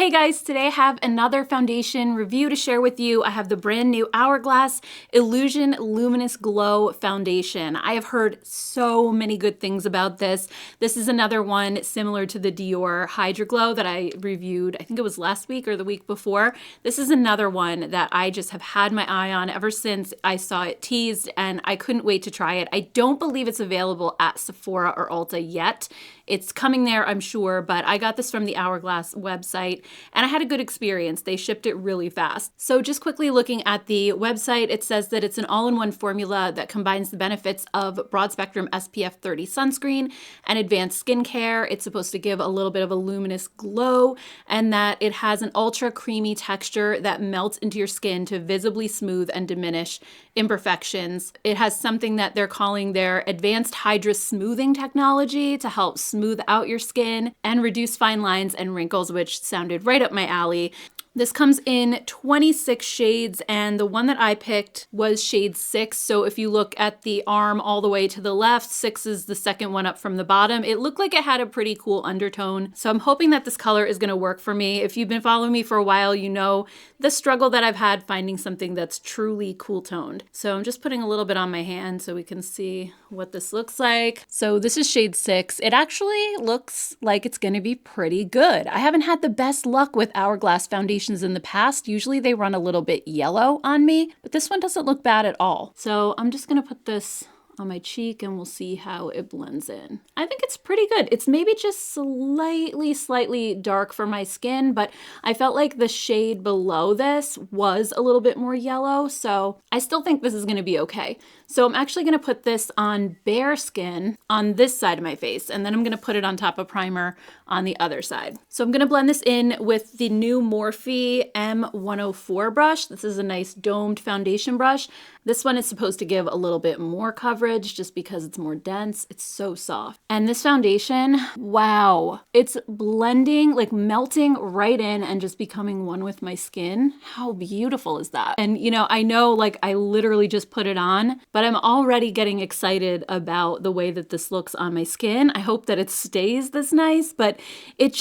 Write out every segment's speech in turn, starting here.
Hey guys, today I have another foundation review to share with you. I have the brand new Hourglass Illusion Luminous Glow foundation. I have heard so many good things about this. This is another one similar to the Dior Hydra Glow that I reviewed, I think it was last week or the week before. This is another one that I just have had my eye on ever since I saw it teased, and I couldn't wait to try it. I don't believe it's available at Sephora or Ulta yet. It's coming there, I'm sure, but I got this from the Hourglass website and I had a good experience. They shipped it really fast. So just quickly looking at the website, it says that it's an all-in-one formula that combines the benefits of broad spectrum SPF 30 sunscreen and advanced skincare. It's supposed to give a little bit of a luminous glow, and that it has an ultra creamy texture that melts into your skin to visibly smooth and diminish imperfections. It has something that they're calling their advanced Hydra smoothing technology to help smooth out your skin and reduce fine lines and wrinkles, which sounded right up my alley. This comes in 26 shades, and the one that I picked was shade 6. So if you look at the arm all the way to the left, 6 is the second one up from the bottom. It looked like it had a pretty cool undertone. So I'm hoping that this color is gonna work for me. If you've been following me for a while, you know the struggle that I've had finding something that's truly cool toned. So I'm just putting a little bit on my hand so we can see what this looks like. So this is shade 6. It actually looks like it's gonna be pretty good. I haven't had the best luck with Hourglass foundations in the past. Usually they run a little bit yellow on me, but this one doesn't look bad at all. So I'm just gonna put this on my cheek and we'll see how it blends in. I think it's pretty good. It's maybe just slightly dark for my skin, but I felt like the shade below this was a little bit more yellow, so I still think this is gonna be okay. So I'm actually gonna put this on bare skin on this side of my face, and then I'm gonna put it on top of primer on the other side. So I'm gonna blend this in with the new Morphe M104 brush. This is a nice domed foundation brush. This one is supposed to give a little bit more coverage just because it's more dense. It's so soft. And this foundation, wow, it's blending, like melting right in and just becoming one with my skin. How beautiful is that? And you know like I literally just put it on, but I'm already getting excited about the way that this looks on my skin. I hope that it stays this nice, but it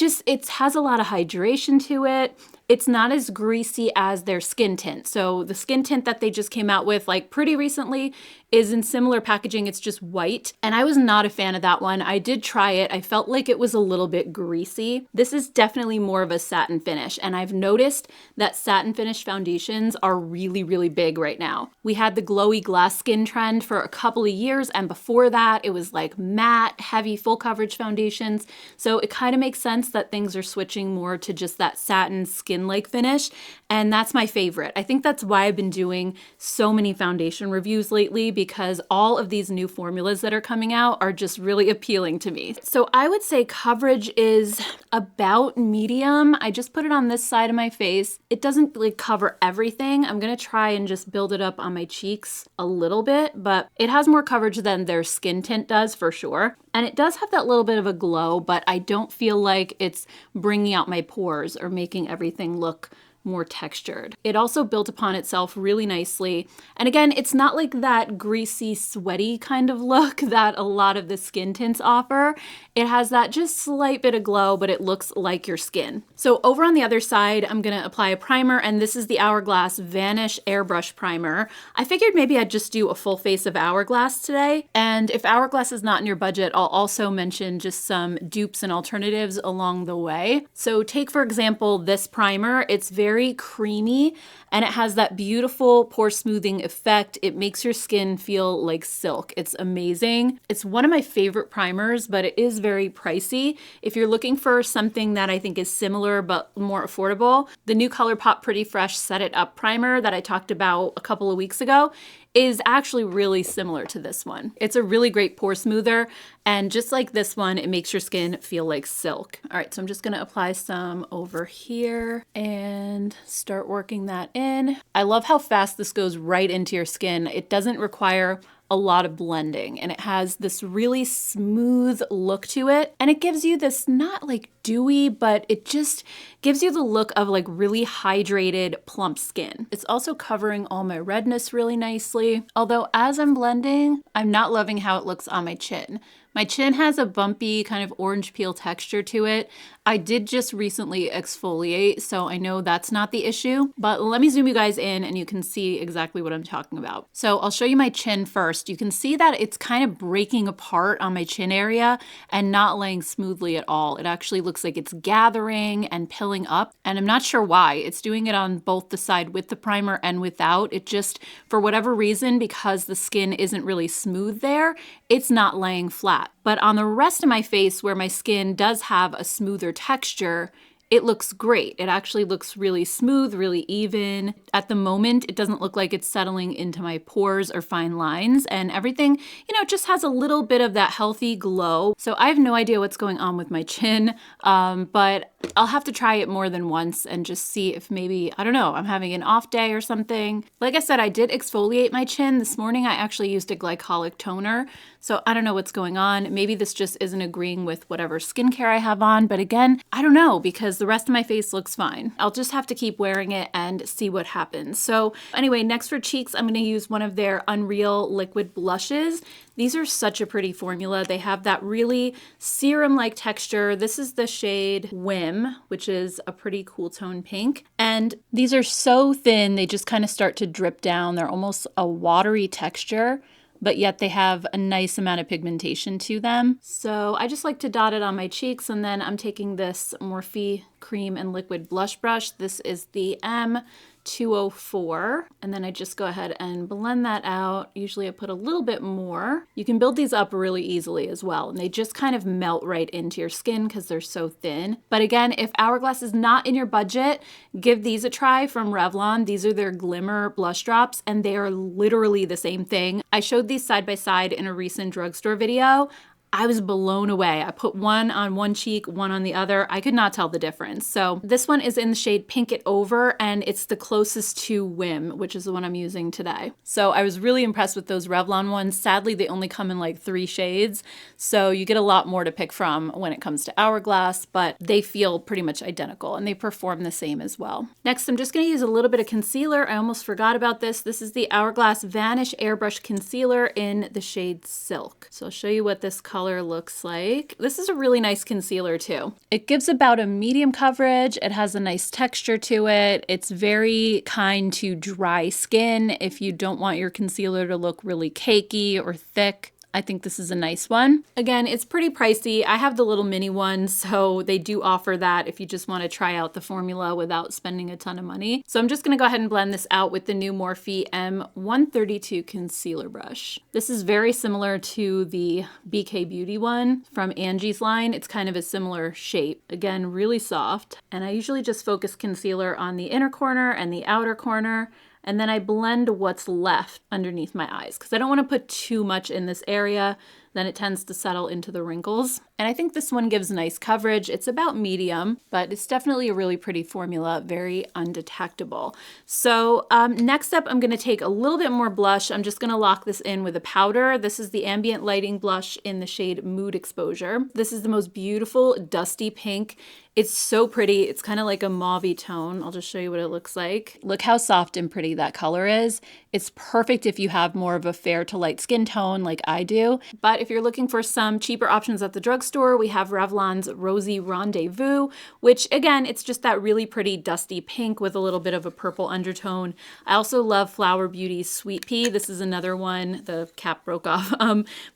has a lot of hydration to it. It's not as greasy as their skin tint. So the skin tint that they just came out with like pretty recently is in similar packaging. It's just white. And I was not a fan of that one. I did try it. I felt like it was a little bit greasy. This is definitely more of a satin finish. And I've noticed that satin finish foundations are really, really big right now. We had the glowy glass skin trend for a couple of years. And before that, it was like matte, heavy, full coverage foundations. So it kind of makes sense that things are switching more to just that satin skin-like finish. And that's my favorite. I think that's why I've been doing so many foundation reviews lately, because all of these new formulas that are coming out are just really appealing to me. So I would say coverage is about medium. I just put it on this side of my face. It doesn't like cover everything. I'm gonna try and just build it up on my cheeks a little bit, but it has more coverage than their skin tint does for sure. And it does have that little bit of a glow, but I don't feel like it's bringing out my pores or making everything look more textured. It also built upon itself really nicely. And again, it's not like that greasy, sweaty kind of look that a lot of the skin tints offer. It has that just slight bit of glow, but it looks like your skin. So over on the other side, I'm gonna apply a primer, and this is the Hourglass Vanish Airbrush Primer. I figured maybe I'd just do a full face of Hourglass today. And if Hourglass is not in your budget, I'll also mention just some dupes and alternatives along the way. So take, for example, this primer. It's very creamy and it has that beautiful pore smoothing effect. It makes your skin feel like silk. It's amazing. It's one of my favorite primers, but it is very pricey. If you're looking for something that I think is similar but more affordable, the new ColourPop Pretty Fresh Set It Up primer that I talked about a couple of weeks ago is actually really similar to this one. It's a really great pore smoother, and just like this one, it makes your skin feel like silk. All right, so I'm just gonna apply some over here and start working that in. I love how fast this goes right into your skin. It doesn't require a lot of blending, and it has this really smooth look to it, and it gives you this not like dewy, but it just gives you the look of like really hydrated, plump skin. It's also covering all my redness really nicely. Although as I'm blending, I'm not loving how it looks on my chin. My chin has a bumpy kind of orange peel texture to it. I did just recently exfoliate, so I know that's not the issue, but let me zoom you guys in and you can see exactly what I'm talking about. So I'll show you my chin first. You can see that it's kind of breaking apart on my chin area and not laying smoothly at all. It actually looks like it's gathering and pilling up, and I'm not sure why. It's doing it on both the side with the primer and without. It just, for whatever reason, because the skin isn't really smooth there, it's not laying flat. But on the rest of my face, where my skin does have a smoother texture, it looks great. It actually looks really smooth, really even. At the moment, it doesn't look like it's settling into my pores or fine lines, and everything, you know, just has a little bit of that healthy glow. So I have no idea what's going on with my chin, but I'll have to try it more than once and just see if maybe, I don't know, I'm having an off day or something. Like I said, I did exfoliate my chin. This morning I actually used a glycolic toner, so I don't know what's going on. Maybe this just isn't agreeing with whatever skincare I have on, but again, I don't know, because the rest of my face looks fine. I'll just have to keep wearing it and see what happens. So anyway, next for cheeks, I'm gonna use one of their Unreal liquid blushes. These are such a pretty formula. They have that really serum-like texture. This is the shade Whim, which is a pretty cool tone pink. And these are so thin, they just kind of start to drip down. They're almost a watery texture, but yet they have a nice amount of pigmentation to them. So I just like to dot it on my cheeks, and then I'm taking this Morphe Cream and Liquid Blush Brush. This is the M204, and then I just go ahead and blend that out. Usually I put a little bit more. You can build these up really easily as well, and they just kind of melt right into your skin because they're so thin. But again, if Hourglass is not in your budget, give these a try from Revlon. These are their Glimmer blush drops, and they are literally the same thing. I showed these side by side in a recent drugstore video. I was blown away. I put one on one cheek, one on the other. I could not tell the difference. So this one is in the shade Pink It Over, and it's the closest to Whim, which is the one I'm using today. So I was really impressed with those Revlon ones. Sadly, they only come in like 3 shades, so you get a lot more to pick from when it comes to Hourglass, but they feel pretty much identical and they perform the same as well. Next, I'm just gonna use a little bit of concealer. I almost forgot about this. This is the Hourglass Vanish Airbrush Concealer in the shade Silk. So I'll show you what this color looks like. This is a really nice concealer too. It gives about a medium coverage. It has a nice texture to it. It's very kind to dry skin if you don't want your concealer to look really cakey or thick. I think this is a nice one. Again, it's pretty pricey. I have the little mini one, so they do offer that if you just want to try out the formula without spending a ton of money. So I'm just gonna go ahead and blend this out with the new Morphe M132 concealer brush. This is very similar to the BK Beauty one from Angie's line. It's kind of a similar shape. Again, really soft. And I usually just focus concealer on the inner corner and the outer corner, and then I blend what's left underneath my eyes because I don't want to put too much in this area. Then it tends to settle into the wrinkles. And I think this one gives nice coverage. It's about medium, but it's definitely a really pretty formula, very undetectable. So next up, I'm gonna take a little bit more blush. I'm just gonna lock this in with a powder. This is the Ambient Lighting Blush in the shade Mood Exposure. This is the most beautiful dusty pink. It's so pretty. It's kind of like a mauve-y tone. I'll just show you what it looks like. Look how soft and pretty that color is. It's perfect if you have more of a fair to light skin tone like I do. But if you're looking for some cheaper options at the drugstore, we have Revlon's Rosy Rendezvous, which again, it's just that really pretty dusty pink with a little bit of a purple undertone. I also love Flower Beauty's Sweet Pea. This is another one. The cap broke off,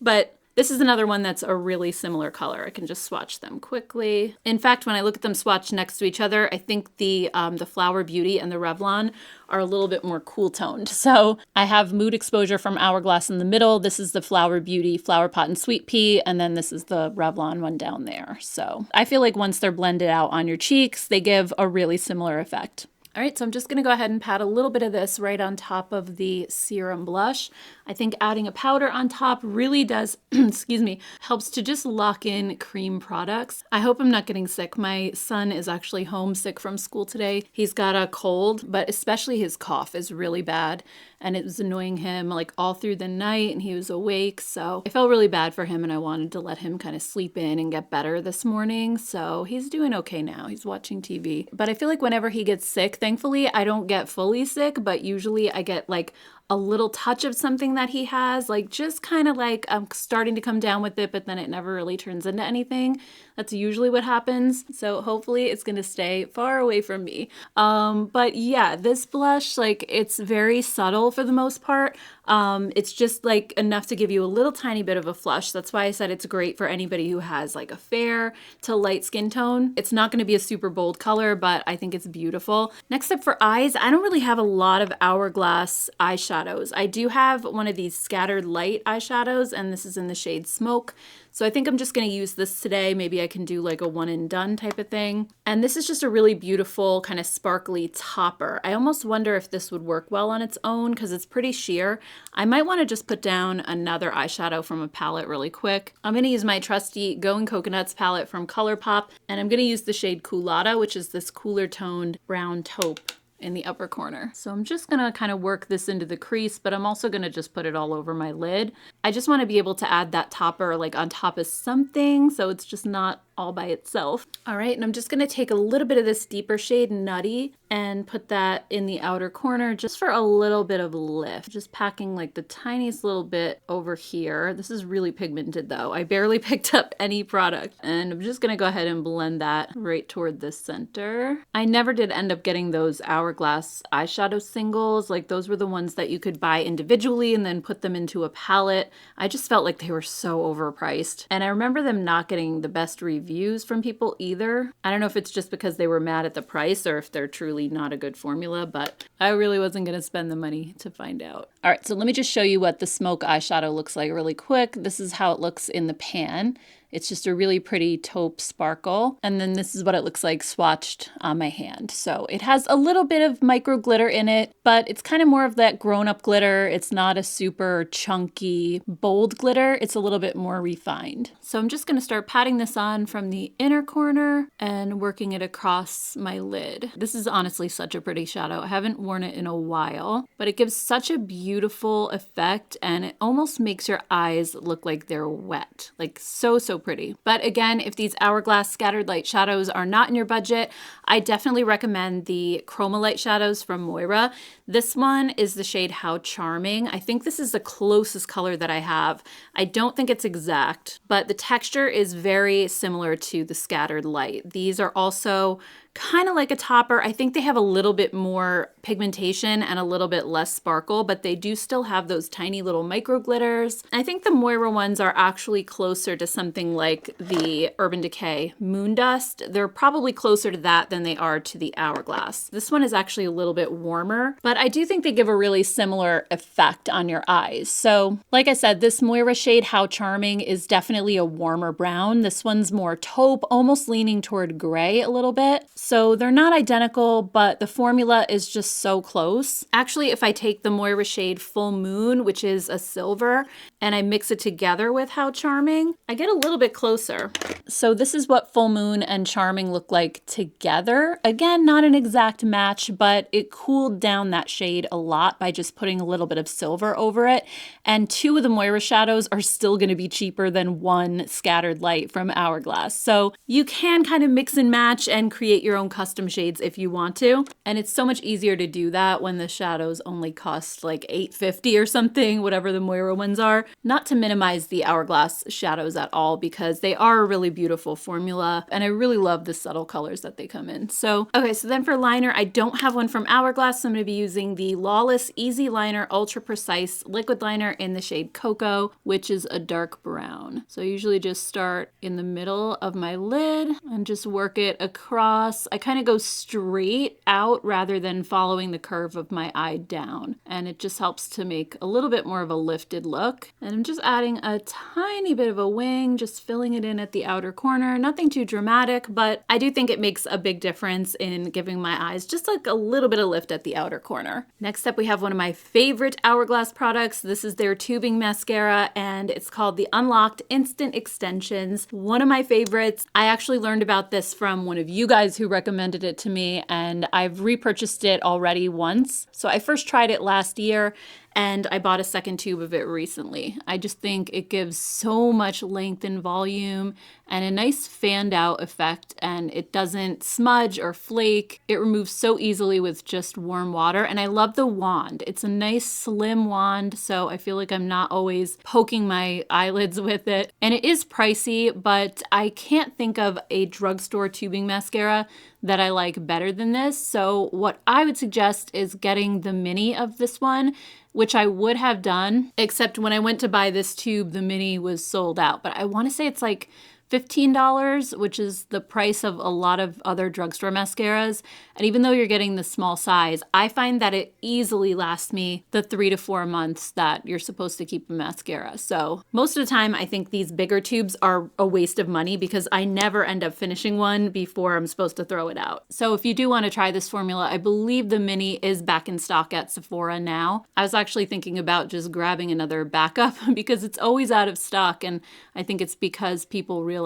but this is another one that's a really similar color. I can just swatch them quickly. In fact, when I look at them swatched next to each other, I think the Flower Beauty and the Revlon are a little bit more cool toned. So I have Mood Exposure from Hourglass in the middle. This is the Flower Beauty, Flower Pot and Sweet Pea, and then this is the Revlon one down there. So I feel like once they're blended out on your cheeks, they give a really similar effect. All right, so I'm just gonna go ahead and pat a little bit of this right on top of the serum blush. I think adding a powder on top really does, excuse me, helps to just lock in cream products. I hope I'm not getting sick. My son is actually homesick from school today. He's got a cold, but especially his cough is really bad. And it was annoying him like all through the night and he was awake. So I felt really bad for him and I wanted to let him kind of sleep in and get better this morning. So he's doing okay now. He's watching TV. But I feel like whenever he gets sick, thankfully I don't get fully sick, but usually I get like a little touch of something that he has, like just kind of like I'm starting to come down with it, but then it never really turns into anything. That's usually what happens. So hopefully it's gonna stay far away from me. But yeah, this blush, like it's very subtle for the most part. It's just like enough to give you a little tiny bit of a flush. That's why I said it's great for anybody who has like a fair to light skin tone. It's not gonna be a super bold color, but I think it's beautiful. Next up for eyes, I don't really have a lot of Hourglass eyeshadows. I do have one of these scattered light eyeshadows, and this is in the shade Smoke. So I think I'm just going to use this today. Maybe I can do like a one and done type of thing. And this is just a really beautiful kind of sparkly topper. I almost wonder if this would work well on its own because it's pretty sheer. I might want to just put down another eyeshadow from a palette really quick. I'm going to use my trusty Going Coconuts palette from ColourPop, and I'm going to use the shade Culotta, which is this cooler toned brown taupe in the upper corner. So I'm just gonna kind of work this into the crease, but I'm also gonna just put it all over my lid. I just wanna be able to add that topper like on top of something, so it's just not all by itself. All right, and I'm just gonna take a little bit of this deeper shade Nutty and put that in the outer corner just for a little bit of lift. Just packing like the tiniest little bit over here. This is really pigmented though. I barely picked up any product. And I'm just gonna go ahead and blend that right toward the center. I never did end up getting those Hourglass eyeshadow singles. Like those were the ones that you could buy individually and then put them into a palette. I just felt like they were so overpriced. And I remember them not getting the best reviews from people either. I don't know if it's just because they were mad at the price or if they're truly not a good formula, but I really wasn't going to spend the money to find out. All right, so let me just show you what the Smoke eyeshadow looks like really quick. This is how it looks in the pan. It's just a really pretty taupe sparkle. And then this is what it looks like swatched on my hand. So it has a little bit of micro glitter in it, but it's kind of more of that grown-up glitter. It's not a super chunky, bold glitter. It's a little bit more refined. So I'm just gonna start patting this on from the inner corner and working it across my lid. This is honestly such a pretty shadow. I haven't worn it in a while, but it gives such a beautiful effect and it almost makes your eyes look like they're wet. Like so pretty. But again, if these Hourglass scattered light shadows are not in your budget, I definitely recommend the Chroma Light shadows from Moira. This one is the shade How Charming. I think this is the closest color that I have. I don't think it's exact, but the texture is very similar to the scattered light. These are also kind of like a topper. I think they have a little bit more pigmentation and a little bit less sparkle, but they do still have those tiny little micro glitters. I think the Moira ones are actually closer to something like the Urban Decay Moon Dust. They're probably closer to that than they are to the Hourglass. This one is actually a little bit warmer, but I do think they give a really similar effect on your eyes. So like I said, this Moira shade How Charming is definitely a warmer brown. This one's more taupe, almost leaning toward gray a little bit. So they're not identical, but the formula is just so close. Actually, if I take the Moira shade Full Moon, which is a silver, and I mix it together with How Charming, I get a little bit closer. So this is what Full Moon and Charming look like together. Again, not an exact match, but it cooled down that shade a lot by just putting a little bit of silver over it. And two of the Moira shadows are still going to be cheaper than one scattered light from Hourglass. So you can kind of mix and match and create your own custom shades if you want to. And it's so much easier to do that when the shadows only cost like $8.50 or something, whatever the Moira ones are. Not to minimize the Hourglass shadows at all, because they are a really beautiful formula and I really love the subtle colors that they come in. So, okay, so then for liner, I don't have one from Hourglass, so I'm going to be using the Lawless Easy Liner Ultra Precise Liquid Liner in the shade Cocoa, which is a dark brown. So I usually just start in the middle of my lid and just work it across hourglass, I kind of go straight out rather than following the curve of my eye down. And it just helps to make a little bit more of a lifted look. And I'm just adding a tiny bit of a wing, just filling it in at the outer corner. Nothing too dramatic, but I do think it makes a big difference in giving my eyes just like a little bit of lift at the outer corner. Next up, we have one of my favorite Hourglass products. This is their tubing mascara, and it's called the Unlocked Instant Extensions. One of my favorites. I actually learned about this from one of you guys who recommended it to me, and I've repurchased it already once. So I first tried it last year, and I bought a second tube of it recently. I just think it gives so much length and volume and a nice fanned out effect, and it doesn't smudge or flake. It removes so easily with just warm water, and I love the wand. It's a nice slim wand, so I feel like I'm not always poking my eyelids with it. And it is pricey, but I can't think of a drugstore tubing mascara that I like better than this. So what I would suggest is getting the mini of this one, which I would have done, except when I went to buy this tube, the mini was sold out. But I want to say it's like $15, which is the price of a lot of other drugstore mascaras. And even though you're getting the small size, I find that it easily lasts me the 3 to 4 months that you're supposed to keep a mascara. So most of the time, I think these bigger tubes are a waste of money because I never end up finishing one before I'm supposed to throw it out. So if you do want to try this formula, I believe the mini is back in stock at Sephora now. I was actually thinking about just grabbing another backup because it's always out of stock, and I think it's because people realize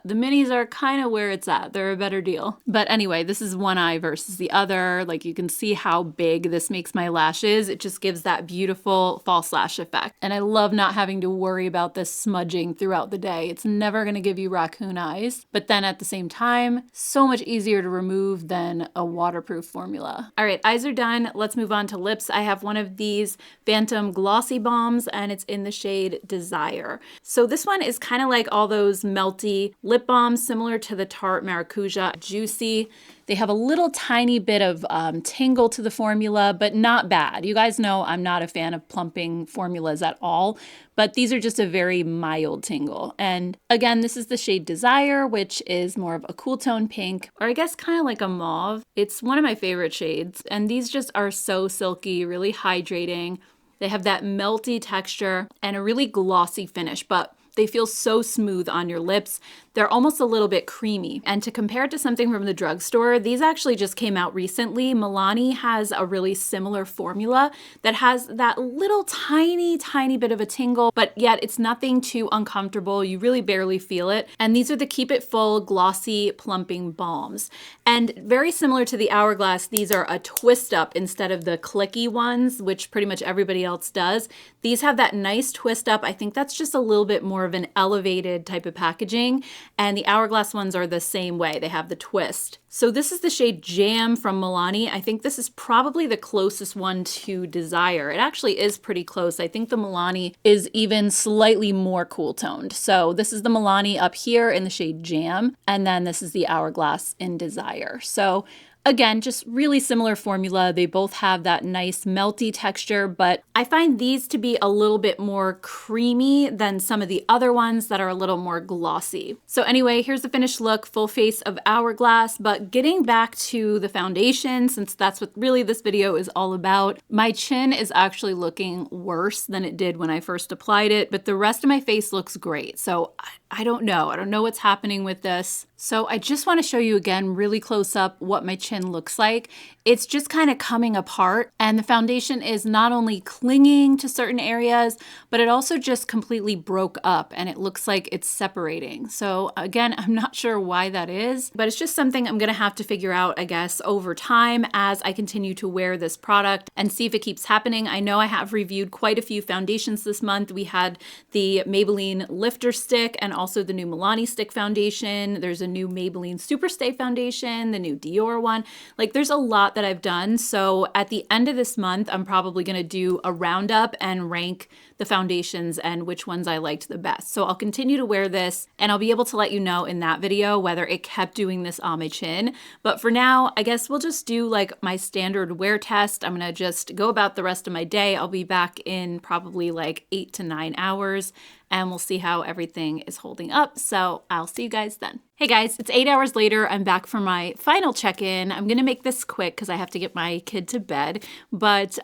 the minis are kind of where it's at. They're a better deal. But anyway, this is one eye versus the other. Like, you can see how big this makes my lashes. It just gives that beautiful false lash effect. And I love not having to worry about this smudging throughout the day. It's never going to give you raccoon eyes. But then at the same time, so much easier to remove than a waterproof formula. All right, eyes are done. Let's move on to lips. I have one of these Phantom Glossy Balms, and it's in the shade Desire. So this one is kind of like all those melty lip balms, similar to the Tarte Maracuja Juicy. They have a little tiny bit of tingle to the formula, but not bad. You guys know I'm not a fan of plumping formulas at all, but these are just a very mild tingle. And again, this is the shade Desire, which is more of a cool tone pink, or I guess kind of like a mauve. It's one of my favorite shades, and these just are so silky, really hydrating. They have that melty texture and a really glossy finish, but they feel so smooth on your lips. They're almost a little bit creamy. And to compare it to something from the drugstore, these actually just came out recently. Milani has a really similar formula that has that little tiny bit of a tingle, but yet it's nothing too uncomfortable. You really barely feel it. And these are the Keep It Full Glossy Plumping Balms. And very similar to the Hourglass, these are a twist up instead of the clicky ones, which pretty much everybody else does. These have that nice twist up. I think that's just a little bit more of an elevated type of packaging. And the Hourglass ones are the same way. They have the twist. So this is the shade Jam from Milani. I think this is probably the closest one to Desire. It actually is pretty close. I think the Milani is even slightly more cool toned. So this is the Milani up here in the shade Jam, and then this is the Hourglass in Desire. So again, just really similar formula. They both have that nice melty texture, but I find these to be a little bit more creamy than some of the other ones that are a little more glossy. So anyway, here's the finished look, full face of Hourglass. But getting back to the foundation, since that's what really this video is all about, my chin is actually looking worse than it did when I first applied it, but the rest of my face looks great. So I don't know. I don't know what's happening with this. So I just want to show you again really close up what my chin looks like. It's just kind of coming apart, and the foundation is not only clinging to certain areas, but it also just completely broke up and it looks like it's separating. So again, I'm not sure why that is, but it's just something I'm going to have to figure out, I guess, over time as I continue to wear this product and see if it keeps happening. I know I have reviewed quite a few foundations this month. We had the Maybelline Lifter Stick and also the new Milani Stick Foundation. There's a new Maybelline Superstay Foundation, the new Dior one. Like, there's a lot that I've done. So at the end of this month, I'm probably going to do a roundup and rank the foundations and which ones I liked the best. So I'll continue to wear this and I'll be able to let you know in that video whether it kept doing this on my chin. But for now, I guess we'll just do like my standard wear test. I'm going to just go about the rest of my day. I'll be back in probably like 8 to 9 hours and we'll see how everything is holding up. So I'll see you guys then. Hey guys, it's 8 hours later. I'm back for my final check-in. I'm gonna make this quick because I have to get my kid to bed. But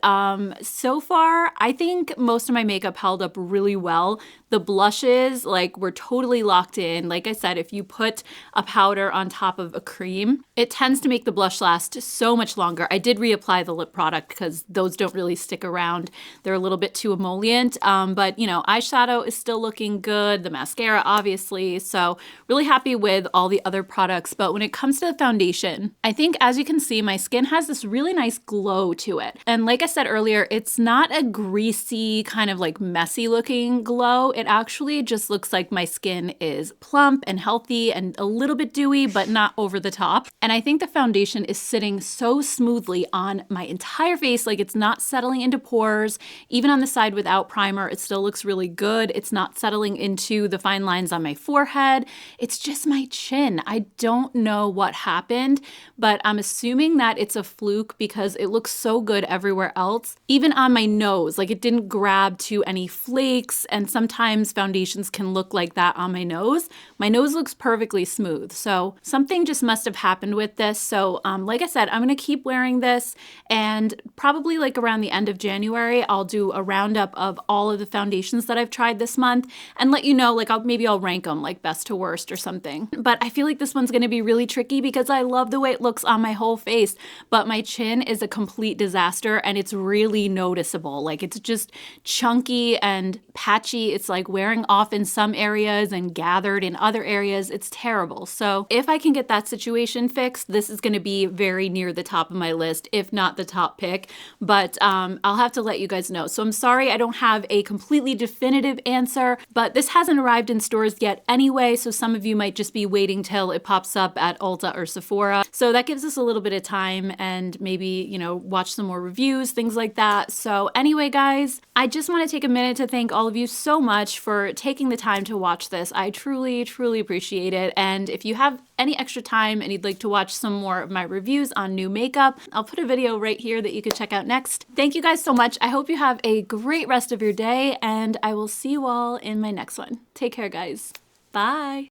so far, I think most of my makeup held up really well. The blushes, like, were totally locked in. Like I said, if you put a powder on top of a cream, it tends to make the blush last so much longer. I did reapply the lip product because those don't really stick around. They're a little bit too emollient. But you know, eyeshadow is still looking good. The mascara, obviously. So really happy with all the other products. But when it comes to the foundation, I think, as you can see, my skin has this really nice glow to it. And like I said earlier, it's not a greasy, kind of like messy looking glow. It actually just looks like my skin is plump and healthy and a little bit dewy, but not over the top. And I think the foundation is sitting so smoothly on my entire face, like it's not settling into pores. Even on the side without primer, it still looks really good. It's not settling into the fine lines on my forehead. It's just my chin. I don't know what happened, but I'm assuming that it's a fluke because it looks so good everywhere else. Even on my nose, like it didn't grab to any flakes, and sometimes foundations can look like that on my nose. My nose looks perfectly smooth, so something just must have happened with this. So like I said, I'm gonna keep wearing this, and probably like around the end of January, I'll do a roundup of all of the foundations that I've tried this month and let you know, like maybe I'll rank them like best to worst or something. But I feel like this one's gonna be really tricky because I love the way it looks on my whole face, but my chin is a complete disaster and it's really noticeable. Like it's just chunky and patchy. It's like wearing off in some areas and gathered in other areas. It's terrible. So if I can get that situation fixed, this is gonna be very near the top of my list, if not the top pick, but I'll have to let you guys know. So I'm sorry I don't have a completely definitive answer, but this hasn't arrived in stores yet anyway, so some of you might just be waiting till it pops up at Ulta or Sephora. So that gives us a little bit of time and maybe, you know, watch some more reviews, things like that. So anyway, guys, I just want to take a minute to thank all of you so much for taking the time to watch this. I truly, truly appreciate it. And if you have any extra time and you'd like to watch some more of my reviews on new makeup, I'll put a video right here that you could check out next. Thank you guys so much. I hope you have a great rest of your day, and I will see you all in my next one. Take care, guys. Bye.